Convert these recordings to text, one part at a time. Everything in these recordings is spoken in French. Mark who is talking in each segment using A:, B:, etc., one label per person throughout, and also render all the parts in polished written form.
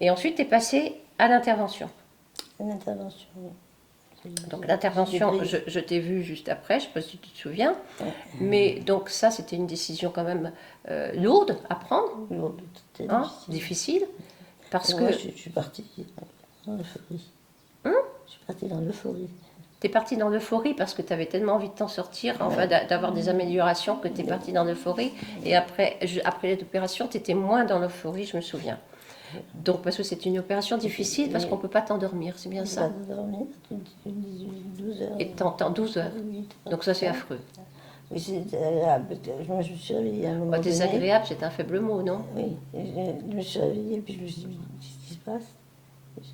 A: Et ensuite, tu es passé à l'intervention.
B: Une intervention.
A: Donc l'intervention, je t'ai vu juste après, je ne sais pas si tu te souviens, mais donc ça c'était une décision quand même lourde à prendre,
B: Lourde, c'était
A: hein, difficile, parce
B: moi,
A: que
B: je suis partie dans l'euphorie.
A: Hein
B: Je suis partie dans l'euphorie.
A: tu es parti dans l'euphorie parce que tu avais tellement envie de t'en sortir, enfin d'avoir des améliorations que tu es parti dans l'euphorie, et après l'opération tu étais moins dans l'euphorie, je me souviens. Donc parce que c'est une opération difficile parce qu'on ne peut pas t'endormir, c'est bien ça.
B: Pas dormir, 12 heures.
A: Et t'entends 12 heures, donc ça c'est affreux.
B: Oui, c'est agréable. Moi, je me suis réveillée à un moment donné.
A: Désagréable, c'est un faible mot, non?
B: Oui, je me suis réveillée, puis je me suis dit, qu'est-ce qui se passe?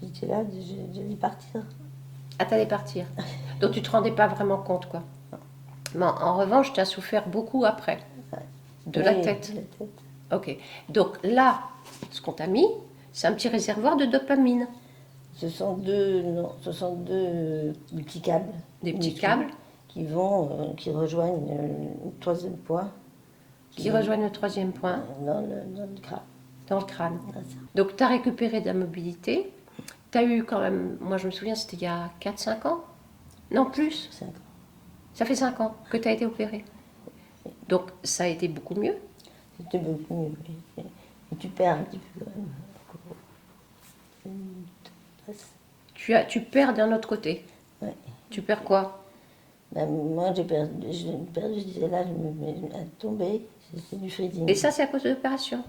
B: J'étais là, je vais partir.
A: Ah, t'allais partir. Donc tu te rendais pas vraiment compte, quoi. Mais en revanche, tu as souffert beaucoup après. De la tête.
B: De la tête.
A: Ok. Donc là, ce qu'on t'a mis, c'est un petit réservoir de dopamine.
B: Ce sont deux petits câbles.
A: Des petits câbles
B: qui rejoignent le troisième point.
A: qui rejoignent le troisième point
B: Dans le crâne.
A: dans le crâne.
B: Voilà, ça.
A: Donc tu as récupéré de la mobilité. Tu as eu quand même, moi je me souviens, c'était il y a 4-5 ans. Non, plus.
B: 5 ans.
A: Ça fait 5 ans que tu as été opéré. Donc ça a été beaucoup mieux.
B: C'était beaucoup mieux. Et tu perds un petit peu quand même.
A: Tu perds d'un autre côté.
B: Ouais.
A: Tu perds quoi?
B: Ben, moi, j'ai perdu, je disais là, je me mets à tomber, c'est du freezing.
A: Et ça, c'est à cause de l'opération.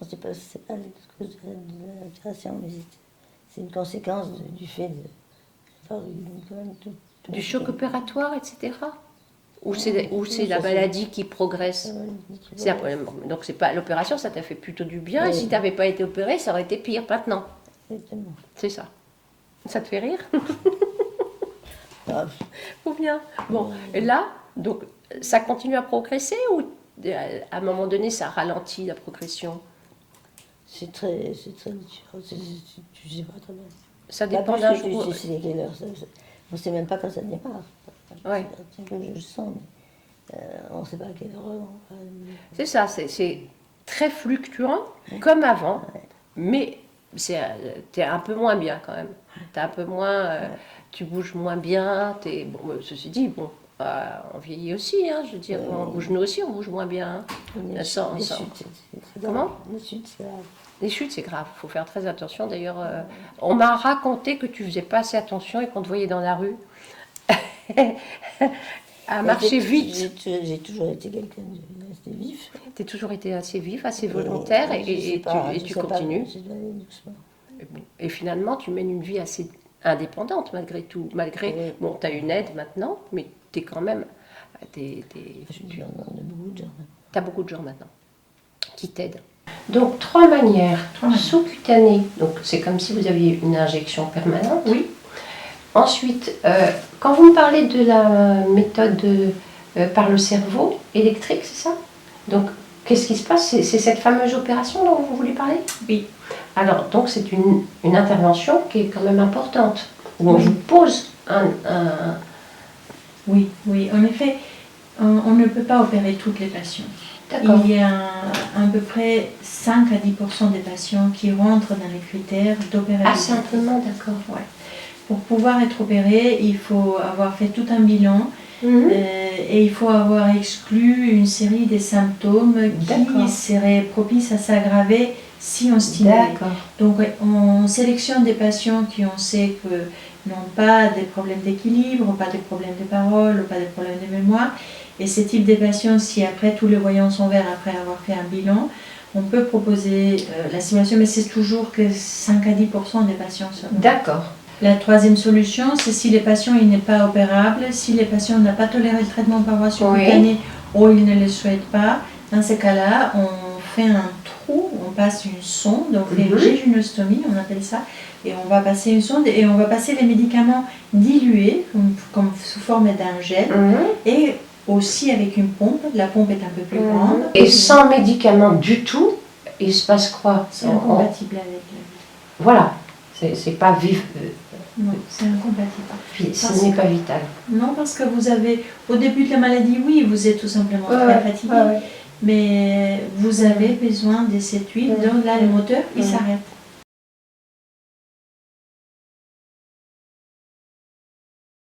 B: C'est pas la cause de l'opération, mais c'est une conséquence du fait d'avoir eu quand même
A: Du choc opératoire, etc. Ou c'est la maladie qui progresse. Donc c'est pas l'opération, ça t'a fait plutôt du bien. Et si tu n'avais pas été opéré, ça aurait été pire maintenant.
B: Exactement.
A: C'est ça. Ça te fait rire?
B: Ah,
A: Ou bien. Bon, et là, donc ça continue à progresser ou à un moment donné ça ralentit la progression?
B: c'est très différent. Tu sais pas très bien.
A: Ça
B: Là,
A: dépend
B: plus
A: d'un
B: que
A: jour.
B: tu sais quelle heure. On ne sait même pas quand ça démarre.
A: Ouais.
B: C'est un peu, je le sens, mais on ne sait pas à quelle heure.
A: C'est ça, c'est très fluctuant, comme avant, mais t'es un peu moins bien quand même. T'es un peu moins, tu bouges moins bien. Bon, ceci dit, bon, on vieillit aussi, hein, je veux dire, on bouge nous aussi, on bouge moins bien.
B: Les
A: Sans-
B: chutes,
A: sans-
B: c'est
A: Comment?
B: grave. Les chutes, c'est grave.
A: Les chutes, c'est grave, il faut faire très attention. D'ailleurs, on m'a raconté que tu faisais pas assez attention et qu'on te voyait dans la rue à marcher vite.
B: J'ai toujours été quelqu'un de resté vif.
A: Tu as toujours été assez vif, assez volontaire et tu continues.
B: Je dois aller doucement.
A: Et finalement, tu mènes une vie assez indépendante malgré tout.
B: Oui.
A: Bon, tu as une aide maintenant, mais tu es quand même.
B: Je suis dans beaucoup de gens.
A: Tu as beaucoup de gens maintenant qui t'aident. Donc, 3 manières. Sous-cutanées, donc c'est comme si vous aviez une injection permanente.
C: Oui.
A: Ensuite, quand vous me parlez de la méthode par le cerveau électrique, c'est ça? Donc, qu'est-ce qui se passe? C'est cette fameuse opération dont vous voulez parler?
C: Oui.
A: Alors, donc c'est une intervention qui est quand même importante, où on vous pose
C: Oui, en effet, on ne peut pas opérer toutes les patients.
A: D'accord.
C: Il y a à peu près 5 à 10% des patients qui rentrent dans les critères d'opérer.
A: Ah, simplement, d'accord.
C: Ouais. Pour pouvoir être opéré, il faut avoir fait tout un bilan et il faut avoir exclu une série des symptômes qui seraient propices à s'aggraver si on stimule. Donc on sélectionne des patients qui on sait que n'ont pas des problèmes d'équilibre, pas des problèmes de parole, pas des problèmes de mémoire. Et ce type de patients, si après tous les voyants sont verts après avoir fait un bilan, on peut proposer la stimulation, mais c'est toujours que 5 à 10% des patients seulement.
A: D'accord.
C: La troisième solution, c'est si les patients il n'est pas opérable, si les patients n'ont pas toléré le traitement par voie subcutanée ou ils ne le souhaitent pas. Dans ces cas-là, on fait un trou, on passe une sonde, on fait une jéjunostomie, on appelle ça, et on va passer une sonde et on va passer les médicaments dilués, comme sous forme d'un gel, et aussi avec une pompe. La pompe est un peu plus grande.
A: Et sans médicaments du tout, il se passe quoi?
C: C'est incompatible avec la vie.
A: Voilà, c'est pas vif.
C: Non, c'est incompatible.
A: Ce n'est pas vital.
C: Non, parce que vous avez, au début de la maladie, oui, vous êtes tout simplement très fatigué, mais vous avez besoin de cette huile, donc là, le moteur, il s'arrête.